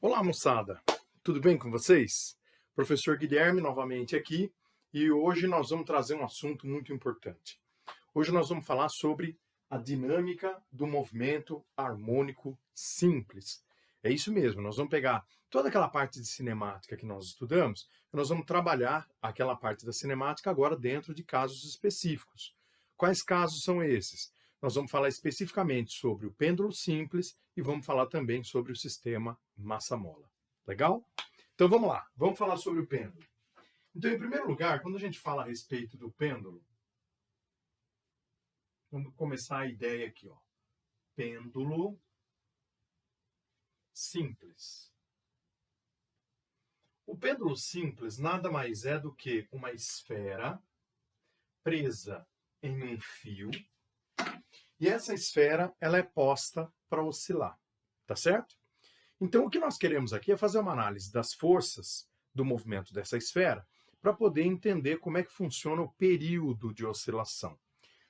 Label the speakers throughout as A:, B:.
A: Olá, moçada! Tudo bem com vocês? Professor Guilherme novamente aqui e hoje nós vamos trazer um assunto muito importante. Hoje nós vamos falar sobre a dinâmica do movimento harmônico simples. É isso mesmo, nós vamos pegar toda aquela parte de cinemática que nós estudamos e nós vamos trabalhar aquela parte da cinemática agora dentro de casos específicos. Quais casos são esses? Nós vamos falar especificamente sobre o pêndulo simples e vamos falar também sobre o sistema massa-mola. Legal? Então vamos lá, vamos falar sobre o pêndulo. Então, em primeiro lugar, quando a gente fala a respeito do pêndulo, vamos começar a ideia aqui, ó. Pêndulo simples. O pêndulo simples nada mais é do que uma esfera presa em um fio e essa esfera ela é posta para oscilar, tá certo? Então, o que nós queremos aqui é fazer uma análise das forças do movimento dessa esfera para poder entender como é que funciona o período de oscilação.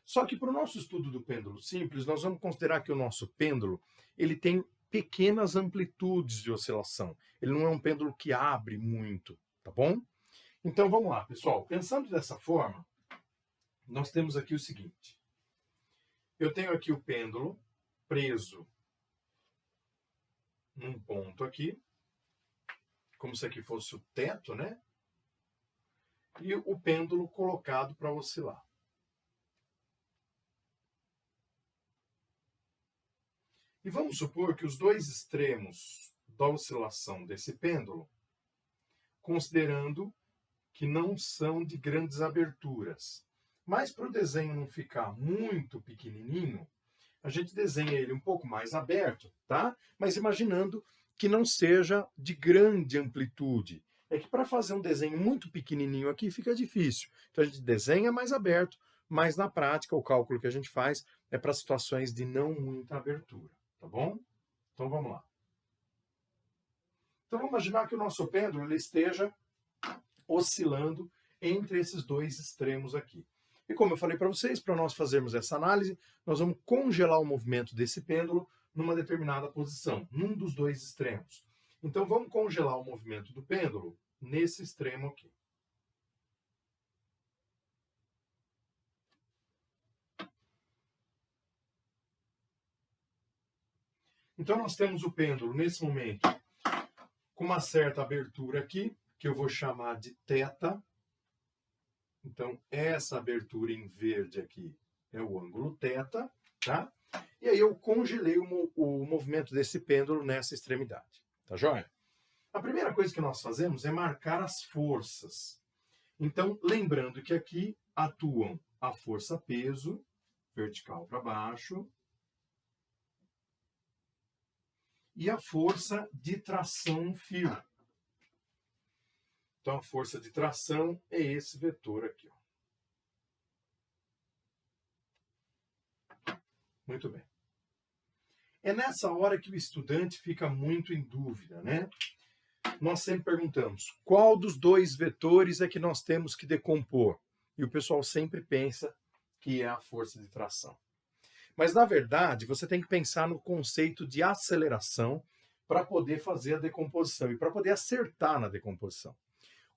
A: Só que para o nosso estudo do pêndulo simples, nós vamos considerar que o nosso pêndulo ele tem pequenas amplitudes de oscilação. Ele não é um pêndulo que abre muito, tá bom? Então, vamos lá, pessoal. Pensando dessa forma, nós temos aqui o seguinte. Eu tenho aqui o pêndulo preso num ponto aqui, como se aqui fosse o teto, né? E o pêndulo colocado para oscilar. E vamos supor que os dois extremos da oscilação desse pêndulo, considerando que não são de grandes aberturas. Mas para o desenho não ficar muito pequenininho, a gente desenha ele um pouco mais aberto, tá? Mas imaginando que não seja de grande amplitude. É que para fazer um desenho muito pequenininho aqui fica difícil. Então a gente desenha mais aberto, mas na prática o cálculo que a gente faz é para situações de não muita abertura, tá bom? Então vamos lá. Então vamos imaginar que o nosso pêndulo ele esteja oscilando entre esses dois extremos aqui. E como eu falei para vocês, para nós fazermos essa análise, nós vamos congelar o movimento desse pêndulo numa determinada posição, num dos dois extremos. Então vamos congelar o movimento do pêndulo nesse extremo aqui. Então nós temos o pêndulo nesse momento com uma certa abertura aqui, que eu vou chamar de θ. Então, essa abertura em verde aqui é o ângulo θ, tá? E aí eu congelei o movimento desse pêndulo nessa extremidade, tá joia? A primeira coisa que nós fazemos é marcar as forças. Então, lembrando que aqui atuam a força peso, vertical para baixo, e a força de tração no fio. Então, a força de tração é esse vetor aqui, ó. Muito bem. É nessa hora que o estudante fica muito em dúvida, né? Nós sempre perguntamos, qual dos dois vetores é que nós temos que decompor? E o pessoal sempre pensa que é a força de tração. Mas, na verdade, você tem que pensar no conceito de aceleração para poder fazer a decomposição e para poder acertar na decomposição.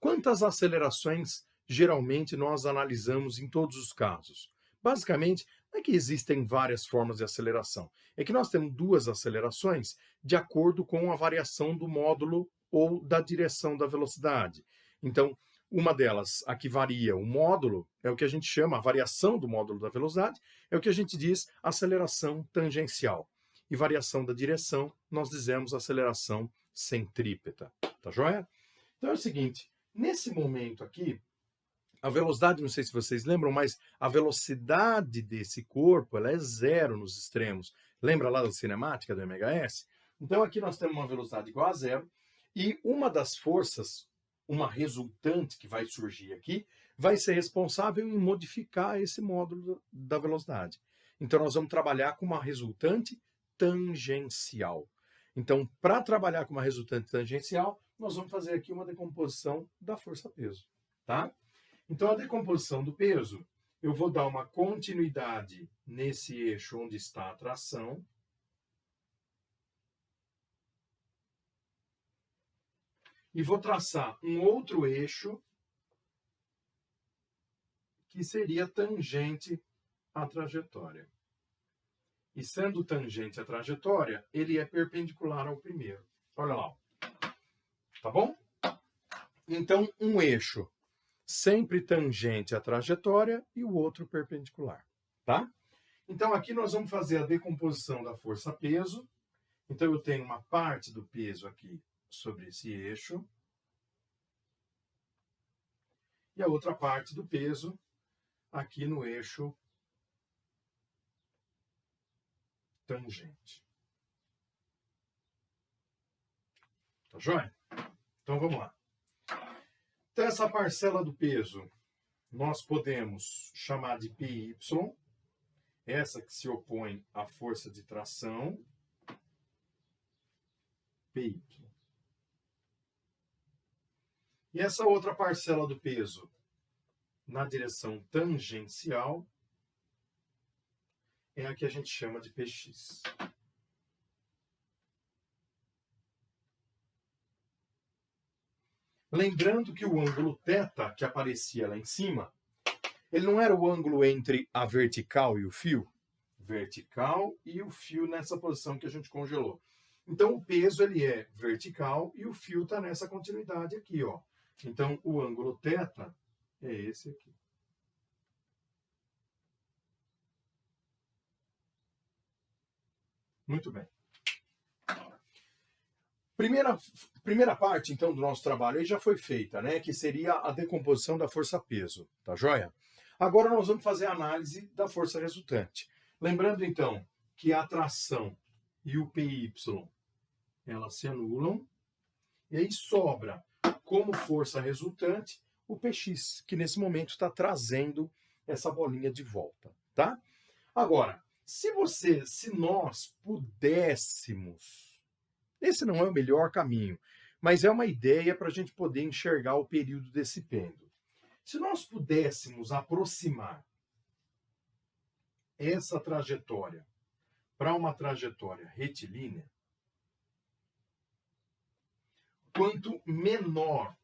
A: Quantas acelerações geralmente nós analisamos em todos os casos? Basicamente, não é que existem várias formas de aceleração. É que nós temos duas acelerações de acordo com a variação do módulo ou da direção da velocidade. Então, uma delas, a que varia o módulo, é o que a gente chama, a variação do módulo da velocidade, é o que a gente diz aceleração tangencial. E variação da direção, nós dizemos aceleração centrípeta. Tá joia? Então é o seguinte, nesse momento aqui, a velocidade, não sei se vocês lembram, mas a velocidade desse corpo ela é zero nos extremos. Lembra lá da cinemática do MHS? Então aqui nós temos uma velocidade igual a zero e uma das forças, uma resultante que vai surgir aqui, vai ser responsável em modificar esse módulo da velocidade. Então nós vamos trabalhar com uma resultante tangencial. Então, para trabalhar com uma resultante tangencial, nós vamos fazer aqui uma decomposição da força-peso, tá? Então, a decomposição do peso, eu vou dar uma continuidade nesse eixo onde está a tração. e vou traçar um outro eixo que seria tangente à trajetória. E sendo tangente à trajetória, ele é perpendicular ao primeiro. Olha lá. Tá bom? Então, um eixo sempre tangente à trajetória e o outro perpendicular. Tá? Então, aqui nós vamos fazer a decomposição da força-peso. Então, eu tenho uma parte do peso aqui sobre esse eixo. E a outra parte do peso aqui no eixo tangente. Tá joia? Então, vamos lá. Então, essa parcela do peso nós podemos chamar de PY, essa que se opõe à força de tração, PY. E essa outra parcela do peso na direção tangencial é a que a gente chama de PX. Lembrando que o ângulo θ que aparecia lá em cima, ele não era o ângulo entre a vertical e o fio? Vertical e o fio nessa posição que a gente congelou. Então, o peso ele é vertical e o fio está nessa continuidade aqui, ó. Então, o ângulo θ é esse aqui. Muito bem. Primeira parte, então, do nosso trabalho aí já foi feita, né? Que seria a decomposição da força-peso, tá joia? Agora nós vamos fazer a análise da força resultante. Lembrando, então, que a tração e o PY, elas se anulam, e aí sobra, como força resultante, o PX, que nesse momento está trazendo essa bolinha de volta, tá? Agora, se nós pudéssemos... Esse não é o melhor caminho, mas é uma ideia para a gente poder enxergar o período desse pêndulo. Se nós pudéssemos aproximar essa trajetória para uma trajetória retilínea, quanto menor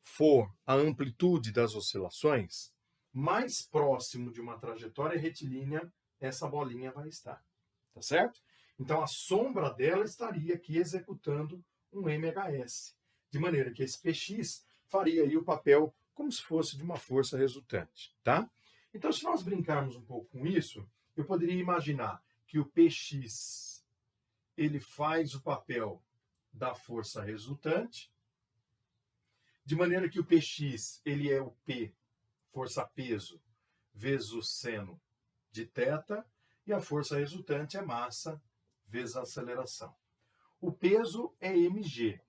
A: for a amplitude das oscilações, mais próximo de uma trajetória retilínea essa bolinha vai estar. Tá certo? Então, a sombra dela estaria aqui executando um MHS, de maneira que esse PX faria aí o papel como se fosse de uma força resultante, tá? Então, se nós brincarmos um pouco com isso, eu poderia imaginar que o PX, ele faz o papel da força resultante, de maneira que o PX, ele é o P, força-peso, vezes o seno de θ, e a força resultante é massa vezes a aceleração. O peso é mg.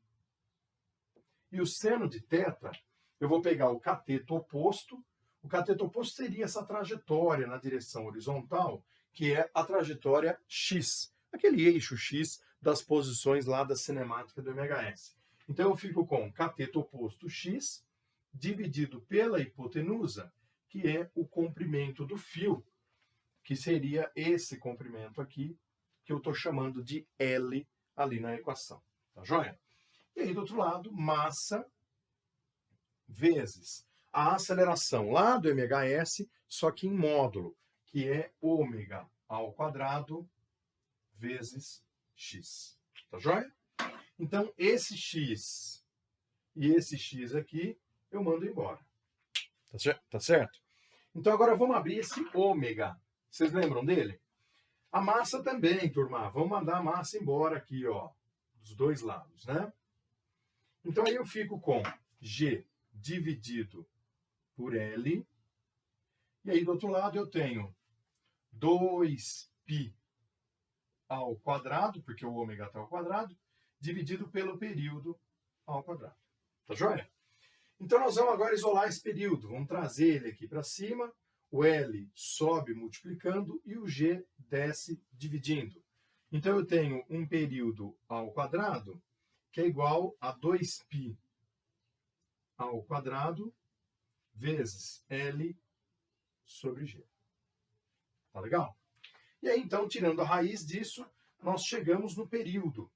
A: E o seno de θ, eu vou pegar o cateto oposto. O cateto oposto seria essa trajetória na direção horizontal, que é a trajetória x, aquele eixo x das posições lá da cinemática do MHS. Então eu fico com cateto oposto x dividido pela hipotenusa, que é o comprimento do fio, que seria esse comprimento aqui, que eu estou chamando de L ali na equação. Tá joia? E aí, do outro lado, massa vezes a aceleração lá do MHS, só que em módulo, que é ômega ao quadrado vezes x. Tá joia? Então, esse x e esse x aqui, eu mando embora. Tá certo? Então, agora vamos abrir esse ômega. Vocês lembram dele? A massa também, turma. Vamos mandar a massa embora aqui, ó, dos dois lados, né? Então, aí eu fico com G dividido por L. E aí, do outro lado, eu tenho 2π ao quadrado, porque o ômega está ao quadrado, dividido pelo período ao quadrado. Tá joia? Então, nós vamos agora isolar esse período. Vamos trazer ele aqui para cima. O L sobe multiplicando e o G desce dividindo. Então, eu tenho um período ao quadrado que é igual a 2π ao quadrado vezes L sobre G. Tá legal? E aí, então, tirando a raiz disso, nós chegamos no período.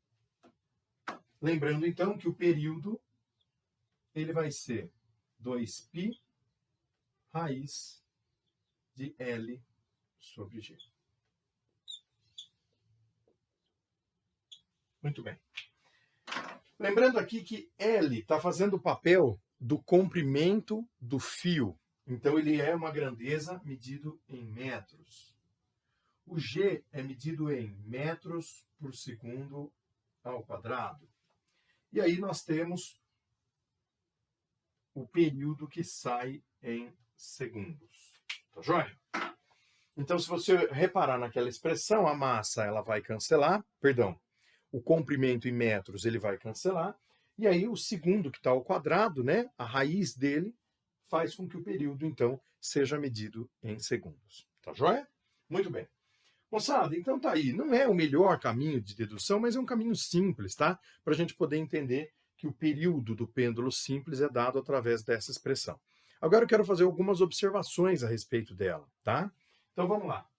A: Lembrando, então, que o período ele vai ser 2π raiz de L sobre G. Muito bem. Lembrando aqui que L está fazendo o papel do comprimento do fio. Então, ele é uma grandeza medido em metros. O G é medido em metros por segundo ao quadrado. E aí nós temos o período que sai em segundos. Tá joia? Então, se você reparar naquela expressão, a massa ela vai cancelar, perdão, o comprimento em metros ele vai cancelar, e aí o segundo que está ao quadrado, né, a raiz dele, faz com que o período, então, seja medido em segundos. Tá joia? Muito bem. Moçada, então tá aí. Não é o melhor caminho de dedução, mas é um caminho simples, tá? Para a gente poder entender que o período do pêndulo simples é dado através dessa expressão. Agora eu quero fazer algumas observações a respeito dela, tá? Então vamos lá.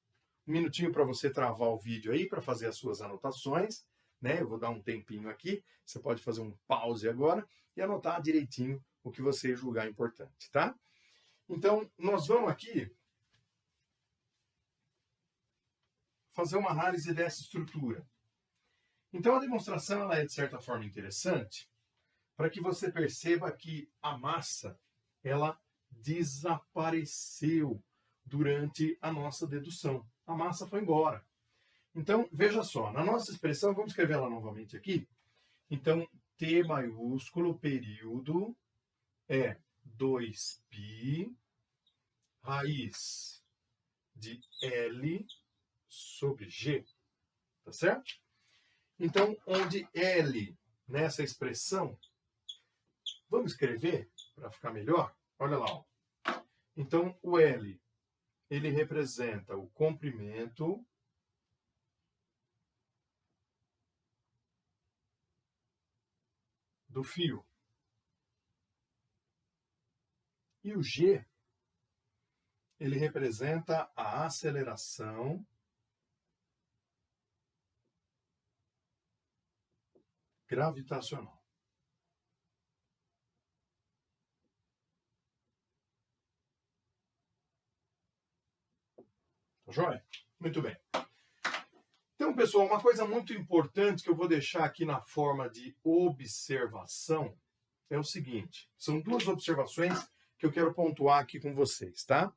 A: Um minutinho para você travar o vídeo aí, para fazer as suas anotações, né? Eu vou dar um tempinho aqui. Você pode fazer um pause agora e anotar direitinho o que você julgar importante, tá? Então, nós vamos aqui fazer uma análise dessa estrutura. Então, a demonstração ela é, de certa forma, interessante para que você perceba que a massa ela desapareceu durante a nossa dedução. A massa foi embora. Então, veja só, na nossa expressão, vamos escrever ela novamente aqui. Então, T maiúsculo, período, é 2π raiz de L sobre G. Tá certo? Então, onde L, nessa expressão, vamos escrever para ficar melhor? Olha lá. Ó. Então, o L, ele representa o comprimento do fio. E o G, ele representa a aceleração gravitacional. Tá joia? Muito bem. Então, pessoal, uma coisa muito importante que eu vou deixar aqui na forma de observação é o seguinte. São duas observações que eu quero pontuar aqui com vocês, tá?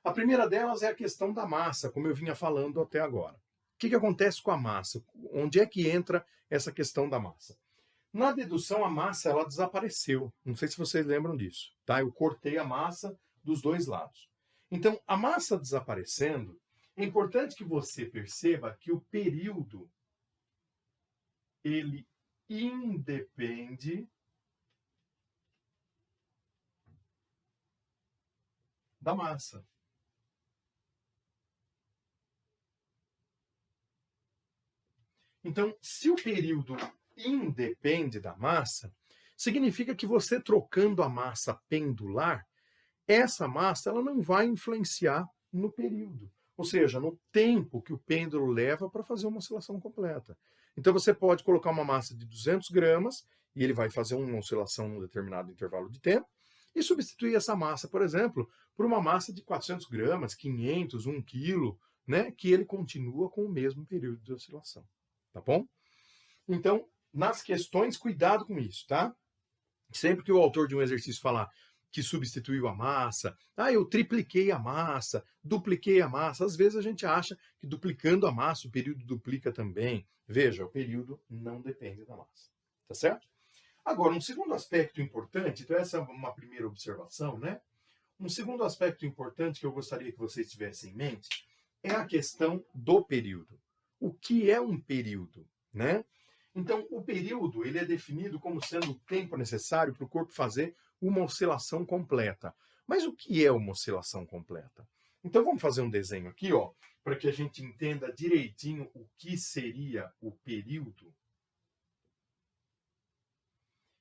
A: A primeira delas é a questão da massa, como eu vinha falando até agora. O que acontece com a massa? Onde é que entra essa questão da massa? Na dedução, a massa ela desapareceu. Não sei se vocês lembram disso, tá? Eu cortei a massa dos dois lados. Então, a massa desaparecendo, é importante que você perceba que o período ele independe da massa. Então, se o período independe da massa, significa que você trocando a massa pendular, essa massa ela não vai influenciar no período, ou seja, no tempo que o pêndulo leva para fazer uma oscilação completa. Então você pode colocar uma massa de 200 gramas e ele vai fazer uma oscilação num determinado intervalo de tempo e substituir essa massa, por exemplo, por uma massa de 400 gramas, 500, 1 quilo, né, que ele continua com o mesmo período de oscilação. Tá bom? Então, nas questões, cuidado com isso, tá? Sempre que o autor de um exercício falar que substituiu a massa, eu tripliquei a massa, dupliquei a massa, às vezes a gente acha que duplicando a massa o período duplica também. Veja, o período não depende da massa, tá certo? Agora, um segundo aspecto importante, então essa é uma primeira observação, né? Um segundo aspecto importante que eu gostaria que vocês tivessem em mente é a questão do período. O que é um período, né? Então, o período ele é definido como sendo o tempo necessário para o corpo fazer uma oscilação completa. Mas o que é uma oscilação completa? Então, vamos fazer um desenho aqui, ó, para que a gente entenda direitinho o que seria o período.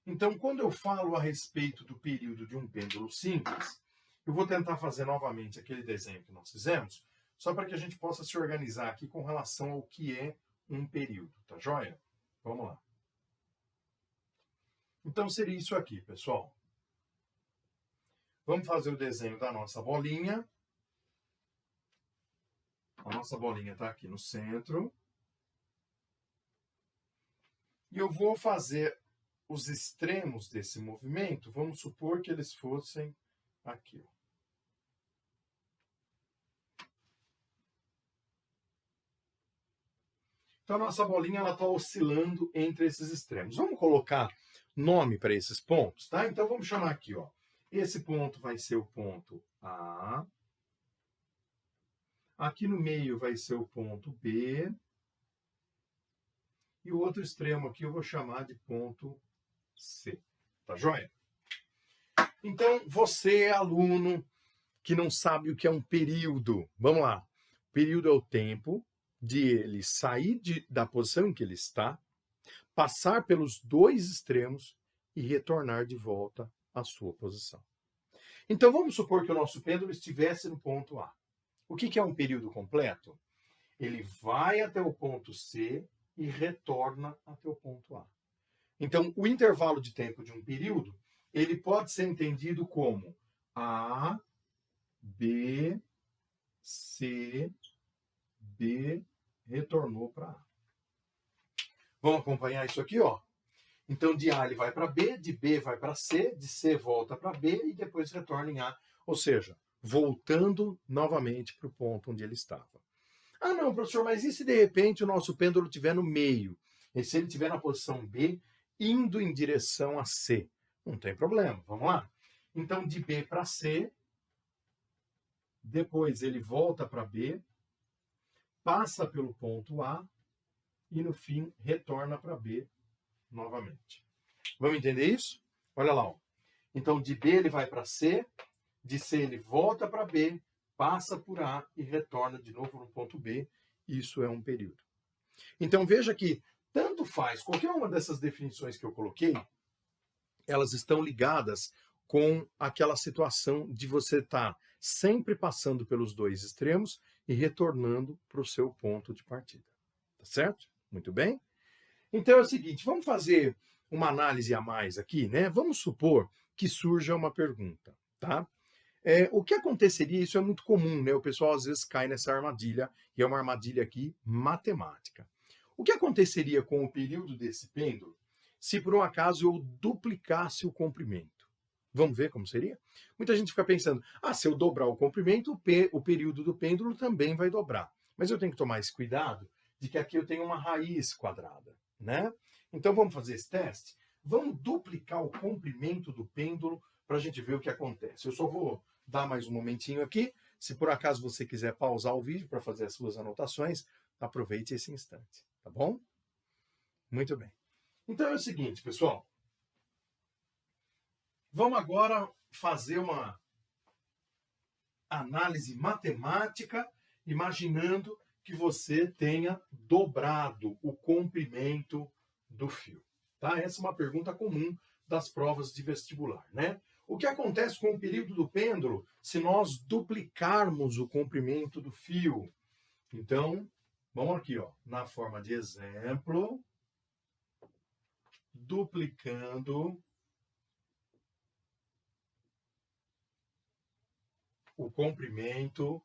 A: Então, quando eu falo a respeito do período de um pêndulo simples, eu vou tentar fazer novamente aquele desenho que nós fizemos, só para que a gente possa se organizar aqui com relação ao que é um período, tá joia? Vamos lá. Então seria isso aqui, pessoal. Vamos fazer o desenho da nossa bolinha. A nossa bolinha está aqui no centro. E eu vou fazer os extremos desse movimento, vamos supor que eles fossem aqui. Então, a nossa bolinha está oscilando entre esses extremos. Vamos colocar nome para esses pontos, tá? Então, vamos chamar aqui, ó. Esse ponto vai ser o ponto A. Aqui no meio vai ser o ponto B. E o outro extremo aqui eu vou chamar de ponto C. Tá joia? Então, você é aluno que não sabe o que é um período. Vamos lá. O período é o tempo de ele sair da posição em que ele está, passar pelos dois extremos e retornar de volta à sua posição. Então, vamos supor que o nosso pêndulo estivesse no ponto A. O que é um período completo? Ele vai até o ponto C e retorna até o ponto A. Então, o intervalo de tempo de um período, ele pode ser entendido como A, B, C, B, retornou para A. Vamos acompanhar isso aqui, ó. Então, de A ele vai para B, de B vai para C, de C volta para B e depois retorna em A. Ou seja, voltando novamente para o ponto onde ele estava. Ah, não, professor, mas e se de repente o nosso pêndulo estiver no meio? E se ele estiver na posição B, indo em direção a C? Não tem problema, vamos lá. Então, de B para C, depois ele volta para B, passa pelo ponto A e, no fim, retorna para B novamente. Vamos entender isso? Olha lá. Ó. Então, de B ele vai para C, de C ele volta para B, passa por A e retorna de novo no ponto B. Isso é um período. Então, veja que tanto faz, qualquer uma dessas definições que eu coloquei, elas estão ligadas com aquela situação de você estar sempre passando pelos dois extremos e retornando para o seu ponto de partida. Tá certo? Muito bem? Então é o seguinte, vamos fazer uma análise a mais aqui, né? Vamos supor que surja uma pergunta, tá? O que aconteceria, isso é muito comum, né? O pessoal às vezes cai nessa armadilha, e é uma armadilha aqui matemática. O que aconteceria com o período desse pêndulo se por um acaso eu duplicasse o comprimento? Vamos ver como seria? Muita gente fica pensando, se eu dobrar o comprimento, o período do pêndulo também vai dobrar. Mas eu tenho que tomar esse cuidado de que aqui eu tenho uma raiz quadrada, né? Então vamos fazer esse teste? Vamos duplicar o comprimento do pêndulo para a gente ver o que acontece. Eu só vou dar mais um momentinho aqui. Se por acaso você quiser pausar o vídeo para fazer as suas anotações, aproveite esse instante, tá bom? Muito bem. Então é o seguinte, pessoal. Vamos agora fazer uma análise matemática, imaginando que você tenha dobrado o comprimento do fio. Tá? Essa é uma pergunta comum das provas de vestibular, né? O que acontece com o período do pêndulo se nós duplicarmos o comprimento do fio? Então, vamos aqui, ó, na forma de exemplo, duplicando o comprimento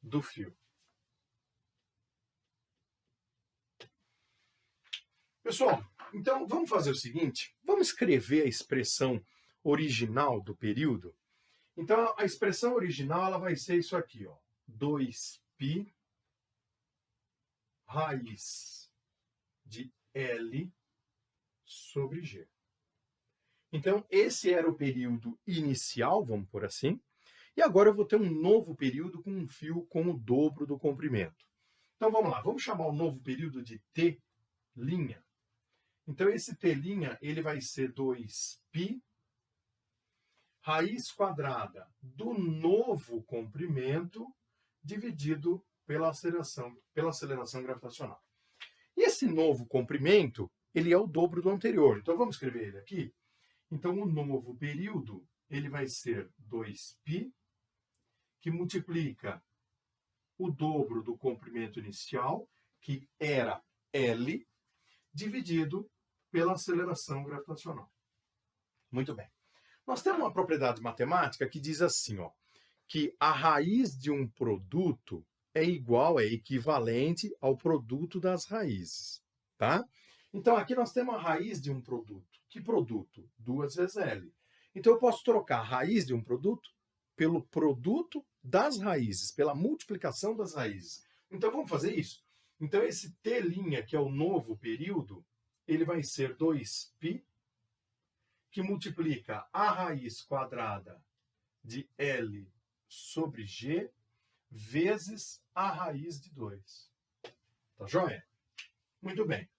A: do fio. Pessoal, então vamos fazer o seguinte, vamos escrever a expressão original do período. Então a expressão original ela vai ser isso aqui, ó, 2π raiz de L sobre G. Então esse era o período inicial, vamos por assim, e agora eu vou ter um novo período com um fio com o dobro do comprimento. Então vamos lá, vamos chamar o novo período de T'. Então, esse T' ele vai ser 2π raiz quadrada do novo comprimento dividido pela aceleração gravitacional. E esse novo comprimento, ele é o dobro do anterior. Então, vamos escrever ele aqui. Então, o novo período, ele vai ser 2π, que multiplica o dobro do comprimento inicial, que era L, dividido pela aceleração gravitacional. Muito bem. Nós temos uma propriedade matemática que diz assim, ó, que a raiz de um produto é igual, é equivalente ao produto das raízes, tá? Então, aqui nós temos a raiz de um produto. Que produto? 2 vezes L. Então, eu posso trocar a raiz de um produto pelo produto das raízes, pela multiplicação das raízes. Então, vamos fazer isso? Então, esse T', que é o novo período, ele vai ser 2π, que multiplica a raiz quadrada de L sobre G, vezes a raiz de 2. Tá joia? Muito bem.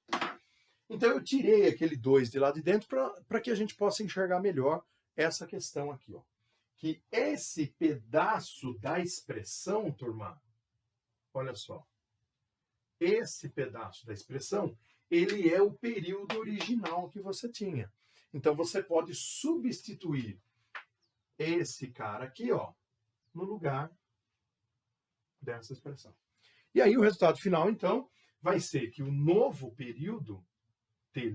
A: Então, eu tirei aquele 2 de lá de dentro para que a gente possa enxergar melhor essa questão aqui, ó. Que esse pedaço da expressão, turma, olha só, esse pedaço da expressão, ele é o período original que você tinha. Então, você pode substituir esse cara aqui, ó, no lugar dessa expressão. E aí, o resultado final, então, vai ser que o novo período, T',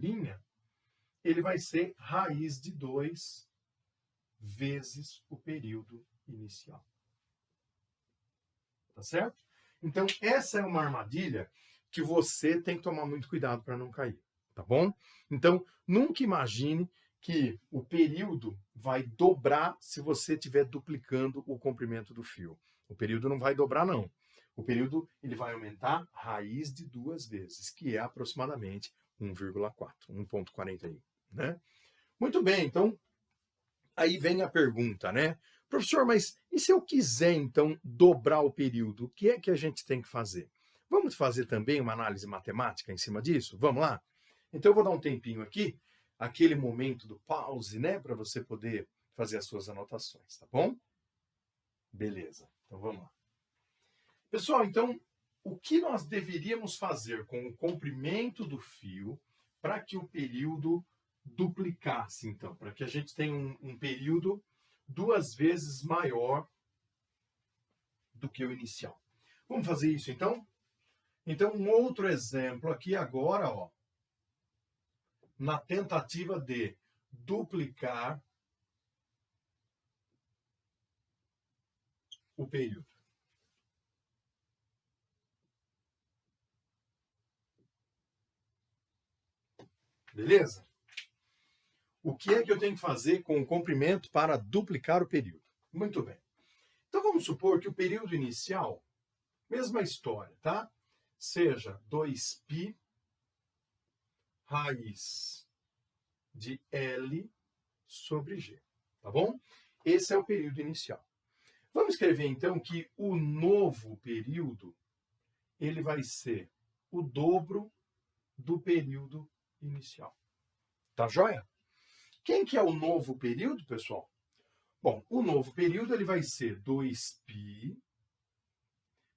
A: ele vai ser raiz de 2 vezes o período inicial. Tá certo? Então, essa é uma armadilha que você tem que tomar muito cuidado para não cair, tá bom? Então, nunca imagine que o período vai dobrar se você estiver duplicando o comprimento do fio. O período não vai dobrar, não. O período ele vai aumentar raiz de 2 vezes, que é aproximadamente 1,4, 1,41, né? Muito bem, então, aí vem a pergunta, né? Professor, mas e se eu quiser, então, dobrar o período, o que é que a gente tem que fazer? Vamos fazer também uma análise matemática em cima disso? Vamos lá? Então, eu vou dar um tempinho aqui, aquele momento do pause, né? Para você poder fazer as suas anotações, tá bom? Beleza, então vamos lá. Pessoal, então, o que nós deveríamos fazer com o comprimento do fio para que o período duplicasse, então? Para que a gente tenha um período 2 vezes maior do que o inicial. Vamos fazer isso, então? Então, um outro exemplo aqui agora, ó, na tentativa de duplicar o período. Beleza? O que é que eu tenho que fazer com o comprimento para duplicar o período? Muito bem. Então, vamos supor que o período inicial, mesma história, tá? Seja 2π raiz de L sobre G, tá bom? Esse é o período inicial. Vamos escrever, então, que o novo período, ele vai ser o dobro do período inicial. Tá joia? Quem que é o novo período, pessoal? Bom, o novo período ele vai ser 2π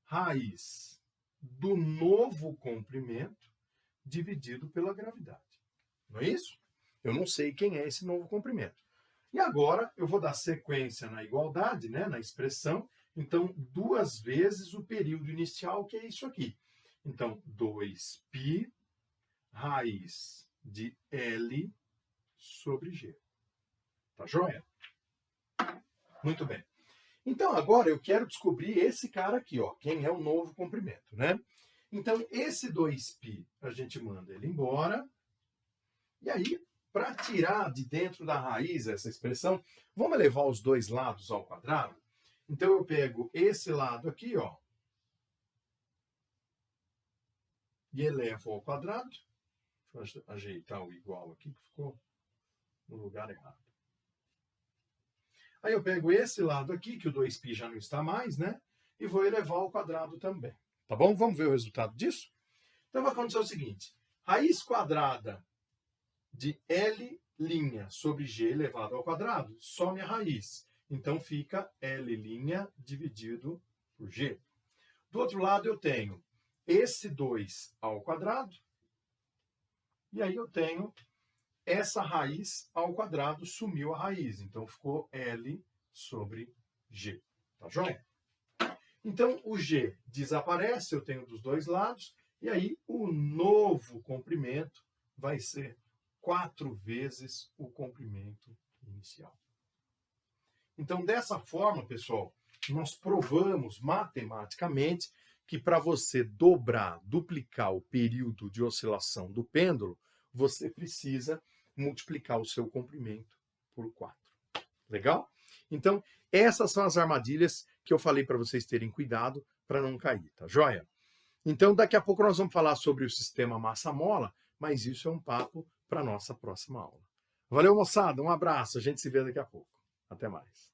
A: raiz do novo comprimento dividido pela gravidade. Não é isso? Eu não sei quem é esse novo comprimento. E agora eu vou dar sequência na igualdade, né, na expressão. Então, 2 vezes o período inicial, que é isso aqui. Então, 2π raiz de L sobre G. Tá joia? Muito bem. Então, agora eu quero descobrir esse cara aqui, ó, quem é o novo comprimento, né? Então, esse 2π, a gente manda ele embora. E aí, para tirar de dentro da raiz essa expressão, vamos elevar os dois lados ao quadrado? Então, eu pego esse lado aqui, ó, e elevo ao quadrado. Deixa eu ajeitar o igual aqui, que ficou no lugar errado. Aí eu pego esse lado aqui, que o 2π já não está mais, né? E vou elevar ao quadrado também. Tá bom? Vamos ver o resultado disso? Então vai acontecer o seguinte. Raiz quadrada de L' sobre G elevado ao quadrado, some a raiz. Então fica L' dividido por G. Do outro lado eu tenho esse 2 ao quadrado. E aí eu tenho essa raiz ao quadrado, sumiu a raiz. Então ficou L sobre G. Tá joia? Então, o G desaparece, eu tenho dos dois lados, e aí o novo comprimento vai ser 4 vezes o comprimento inicial. Então, dessa forma, pessoal, nós provamos matematicamente que para você dobrar, duplicar o período de oscilação do pêndulo, você precisa multiplicar o seu comprimento por 4. Legal? Então, essas são as armadilhas que eu falei para vocês terem cuidado para não cair, tá joia? Então, daqui a pouco nós vamos falar sobre o sistema massa-mola, mas isso é um papo para a nossa próxima aula. Valeu, moçada, um abraço, a gente se vê daqui a pouco. Até mais.